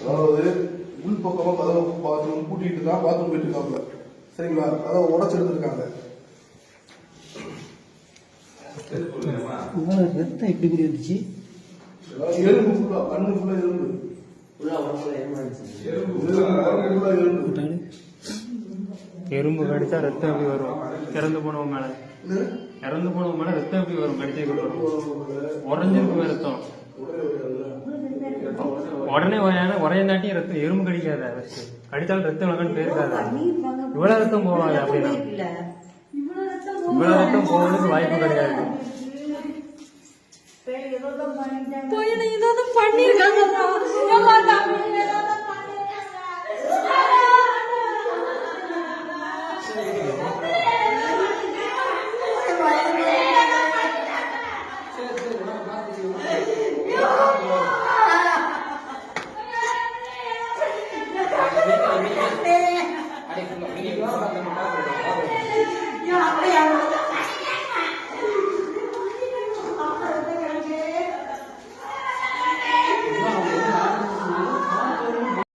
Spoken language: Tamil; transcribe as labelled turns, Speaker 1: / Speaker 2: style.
Speaker 1: அதாவது உள்பக்கமா கதவை பாத்ரூம் கூட்டிட்டு தான் பாத்ரூம் போயிட்டு இருக்காங்க. சரிங்களா? அதாவது உடச்சு எடுத்துருக்காங்க.
Speaker 2: ரத்தம் எப்படி கூடி வந்துச்சு?
Speaker 1: எறும்பு ஃபுல்லா, கண்ணு ஃபுல்லா எறும்பு.
Speaker 3: எறும்பு கடிச்சா ரத்தம் எப்படி வரும்? இறந்து போனவங்க மேல ரத்தம் எப்படி வரும்? கடிச்சே வரும், உறைஞ்சிருக்கு ரத்தம். உடனே உரையந்தாட்டி ரத்தம் எறும்பு கடிக்காத, கடிச்சாலும் ரத்தம் வளர்ந்து போயிருக்காது. இவ்வளவு ரத்தம் போவாது அப்படின்னா, இவ்வளவு ரத்தம் போவதுக்கு வாய்ப்பு கிடையாது.
Speaker 4: பண்ணிருக்காங்க.